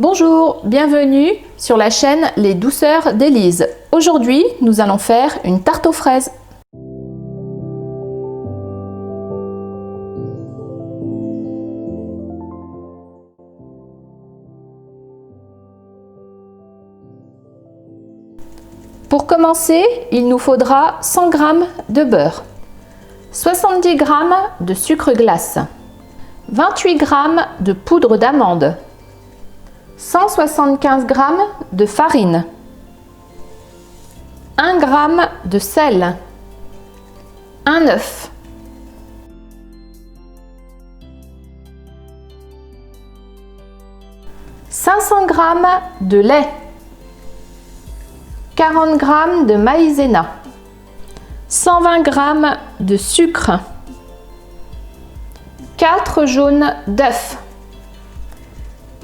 Bonjour, bienvenue sur la chaîne Les Douceurs d'Élise. Aujourd'hui, nous allons faire une tarte aux fraises. Pour commencer, il nous faudra 100 g de beurre, 70 g de sucre glace, 28 g de poudre d'amande, 175 g de farine, 1 g de sel, un œuf, « 500 g de lait, 40 g de maïzena, 120 g de sucre, 4 jaunes d'œufs,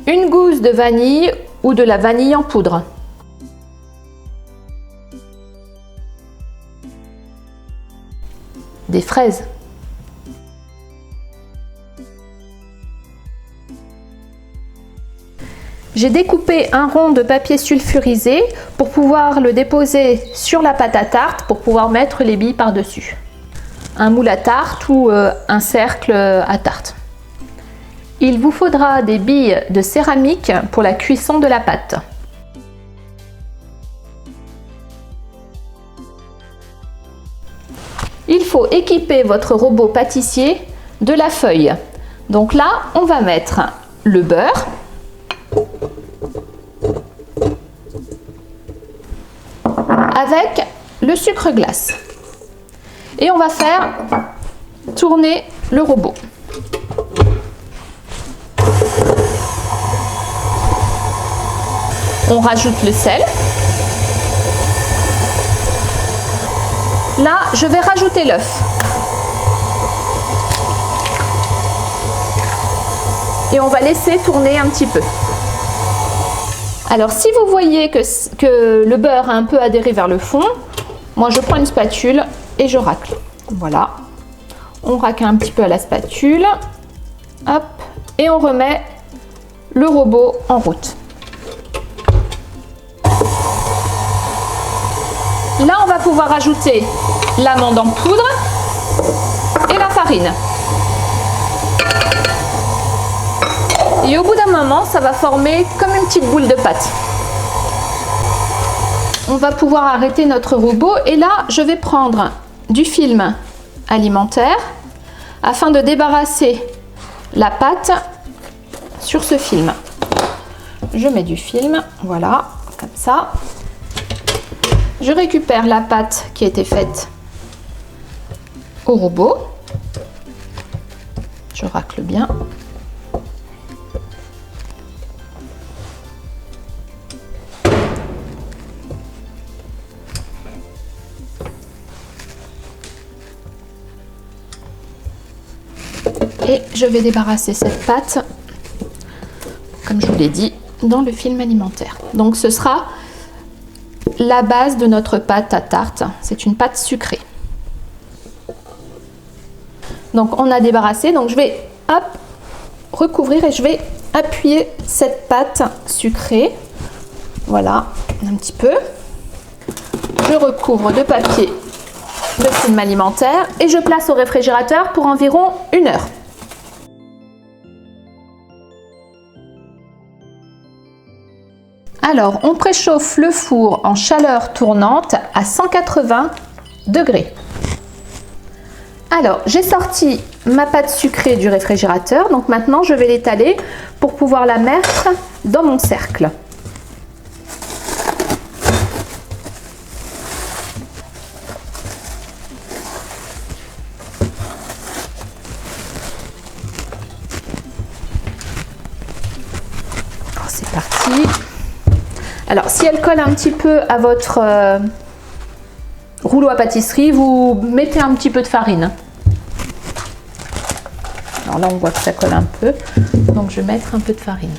une gousse de vanille ou de la vanille en poudre, des fraises, j'ai découpé un rond de papier sulfurisé pour pouvoir le déposer sur la pâte à tarte pour pouvoir mettre les billes par-dessus. Un moule à tarte ou un cercle à tarte. Il vous faudra des billes de céramique pour la cuisson de la pâte. Il faut équiper votre robot pâtissier de la feuille. Donc là, on va mettre le beurre, avec le sucre glace. Et on va faire tourner le robot. On rajoute le sel. Là, je vais rajouter l'œuf. Et on va laisser tourner un petit peu. Alors, si vous voyez que le beurre a un peu adhéré vers le fond, moi je prends une spatule et je racle. Voilà. On racle un petit peu à la spatule. Hop. Et on remet le robot en route. Là, on va pouvoir ajouter l'amande en poudre et la farine. Et au bout d'un moment, ça va former comme une petite boule de pâte. On va pouvoir arrêter notre robot et là, je vais prendre du film alimentaire afin de débarrasser la pâte sur ce film. Je mets du film, voilà, comme ça. Je récupère la pâte qui a été faite au robot. Je racle bien. Et je vais débarrasser cette pâte, comme je vous l'ai dit, dans le film alimentaire. Donc ce sera la base de notre pâte à tarte. C'est une pâte sucrée. Donc on a débarrassé. Donc je vais hop, recouvrir et je vais appuyer cette pâte sucrée. Voilà, un petit peu. Je recouvre de papier de film alimentaire et je place au réfrigérateur pour environ 1 heure. Alors, on préchauffe le four en chaleur tournante à 180 degrés. Alors, j'ai sorti ma pâte sucrée du réfrigérateur. Donc maintenant, je vais l'étaler pour pouvoir la mettre dans mon cercle. C'est parti. Alors, si elle colle un petit peu à votre rouleau à pâtisserie, vous mettez un petit peu de farine. Alors là, on voit que ça colle un peu, donc je vais mettre un peu de farine.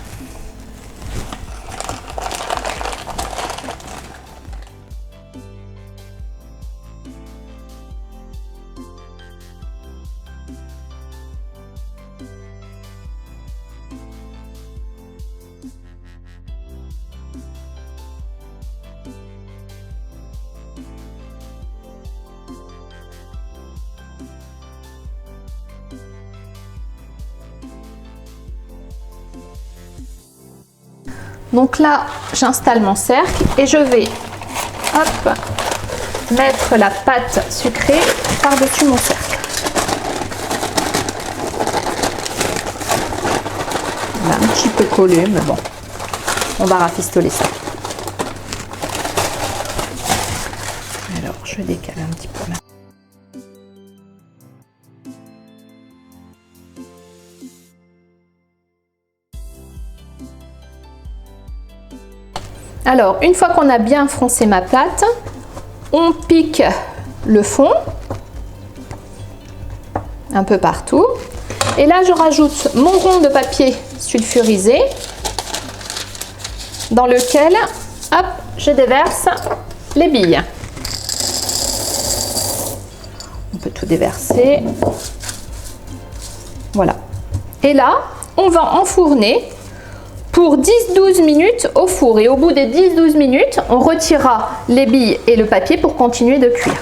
Donc là, j'installe mon cercle et je vais hop, mettre la pâte sucrée par-dessus mon cercle. Là, un petit peu collé, mais bon, on va rafistoler ça. Alors, je décale un petit peu là. Alors, une fois qu'on a bien froncé ma pâte, on pique le fond un peu partout. Et là, je rajoute mon rond de papier sulfurisé dans lequel, hop, je déverse les billes. On peut tout déverser. Voilà. Et là, on va enfourner pour 10-12 minutes au four. Et au bout des 10-12 minutes, on retirera les billes et le papier pour continuer de cuire.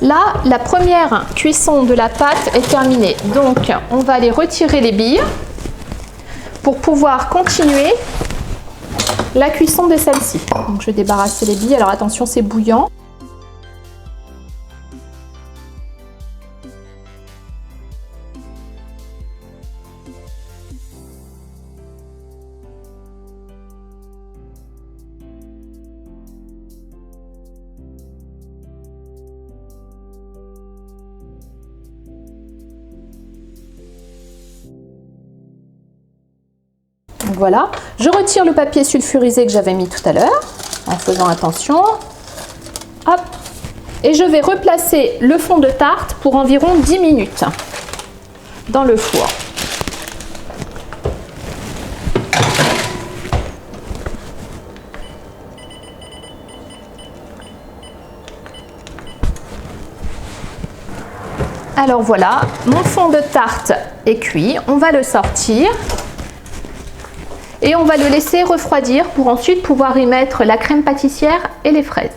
Là, la première cuisson de la pâte est terminée. Donc, on va aller retirer les billes pour pouvoir continuer la cuisson de celle-ci. Donc, je vais débarrasser les billes. Alors, attention, c'est bouillant. Donc voilà, je retire le papier sulfurisé que j'avais mis tout à l'heure, en faisant attention. Hop, et je vais replacer le fond de tarte pour environ 10 minutes dans le four. Alors voilà, mon fond de tarte est cuit, on va le sortir. Et on va le laisser refroidir pour ensuite pouvoir y mettre la crème pâtissière et les fraises.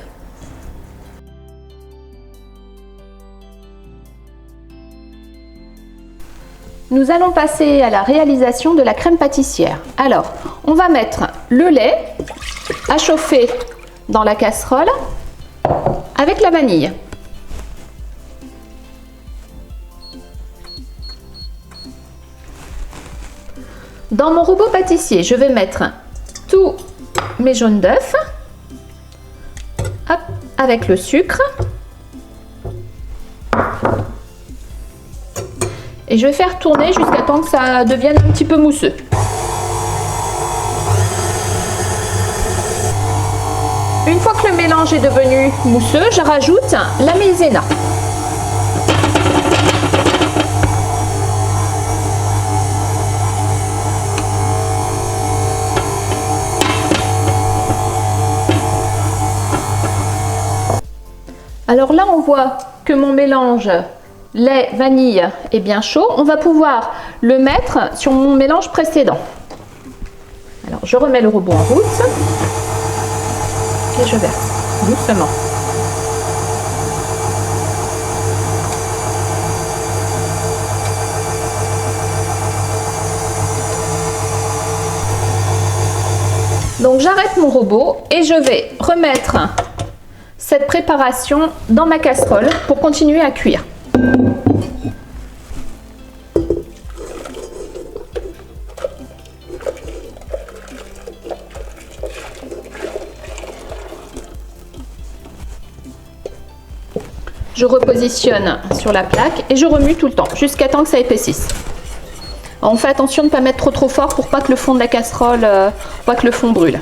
Nous allons passer à la réalisation de la crème pâtissière. Alors, on va mettre le lait à chauffer dans la casserole avec la vanille. Dans mon robot pâtissier, je vais mettre tous mes jaunes d'œufs avec le sucre. Et je vais faire tourner jusqu'à temps que ça devienne un petit peu mousseux. Une fois que le mélange est devenu mousseux, je rajoute la maïzena. Alors là, on voit que mon mélange lait, vanille est bien chaud. On va pouvoir le mettre sur mon mélange précédent. Alors, je remets le robot en route et je verse doucement. Donc, j'arrête mon robot et je vais remettre cette préparation dans ma casserole pour continuer à cuire. Je repositionne sur la plaque et je remue tout le temps jusqu'à temps que ça épaississe. On fait attention de ne pas mettre trop fort pour pas que le fond de la casserole, pas que le fond brûle.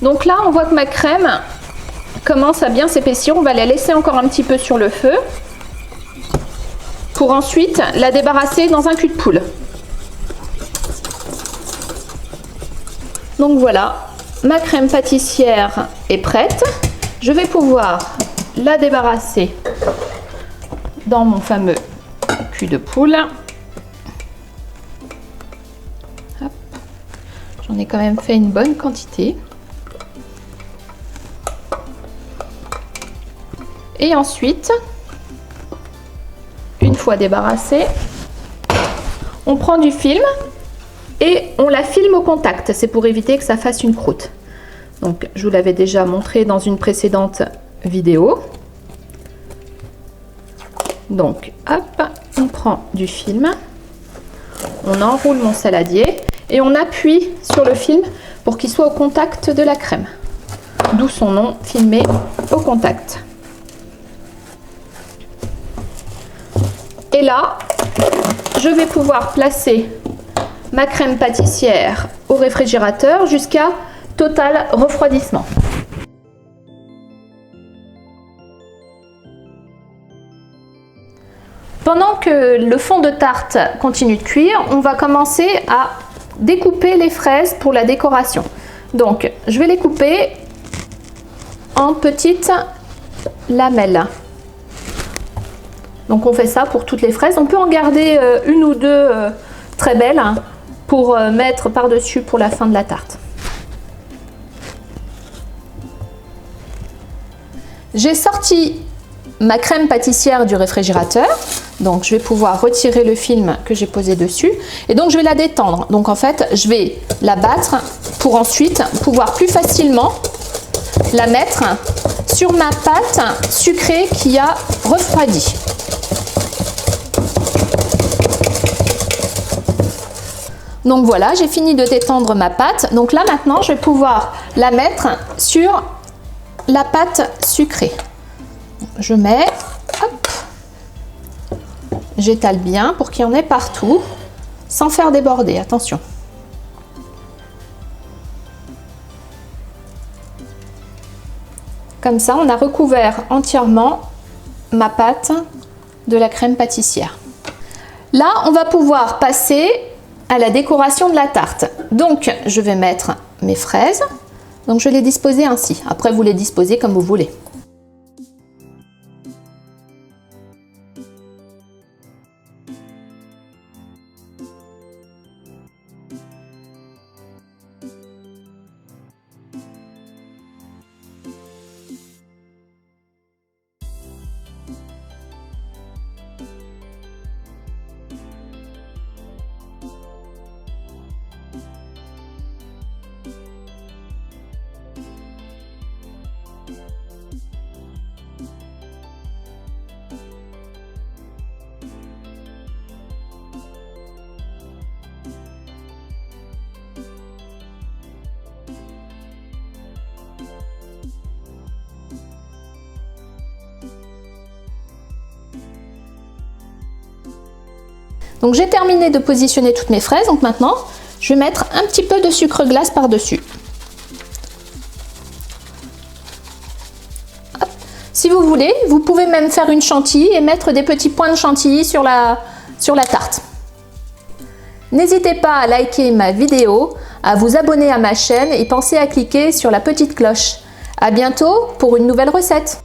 Donc là, on voit que ma crème commence à bien s'épaissir. On va la laisser encore un petit peu sur le feu pour ensuite la débarrasser dans un cul de poule. Donc voilà, ma crème pâtissière est prête. Je vais pouvoir la débarrasser dans mon fameux cul de poule. J'en ai quand même fait une bonne quantité. Et ensuite, une fois débarrassé, on prend du film et on la filme au contact. C'est pour éviter que ça fasse une croûte. Donc, je vous l'avais déjà montré dans une précédente vidéo. Donc, hop, on prend du film, on enroule mon saladier et on appuie sur le film pour qu'il soit au contact de la crème. D'où son nom, filmer au contact. Et là, je vais pouvoir placer ma crème pâtissière au réfrigérateur jusqu'à total refroidissement. Pendant que le fond de tarte continue de cuire, on va commencer à découper les fraises pour la décoration. Donc, je vais les couper en petites lamelles. Donc, on fait ça pour toutes les fraises. On peut en garder une ou deux très belles pour mettre par-dessus pour la fin de la tarte. J'ai sorti ma crème pâtissière du réfrigérateur, donc je vais pouvoir retirer le film que j'ai posé dessus et donc je vais la détendre. Donc en fait je vais la battre pour ensuite pouvoir plus facilement la mettre sur ma pâte sucrée qui a refroidi. Donc voilà, j'ai fini de détendre ma pâte. Donc là maintenant je vais pouvoir la mettre sur la pâte sucrée. Je mets, hop, j'étale bien pour qu'il y en ait partout, sans faire déborder, attention. Comme ça, on a recouvert entièrement ma pâte de la crème pâtissière. Là, on va pouvoir passer à la décoration de la tarte. Donc, je vais mettre mes fraises. Donc, je vais les disposer ainsi. Après, vous les disposez comme vous voulez. Donc j'ai terminé de positionner toutes mes fraises, donc maintenant je vais mettre un petit peu de sucre glace par-dessus. Si vous voulez, vous pouvez même faire une chantilly et mettre des petits points de chantilly sur la tarte. N'hésitez pas à liker ma vidéo, à vous abonner à ma chaîne et pensez à cliquer sur la petite cloche. À bientôt pour une nouvelle recette.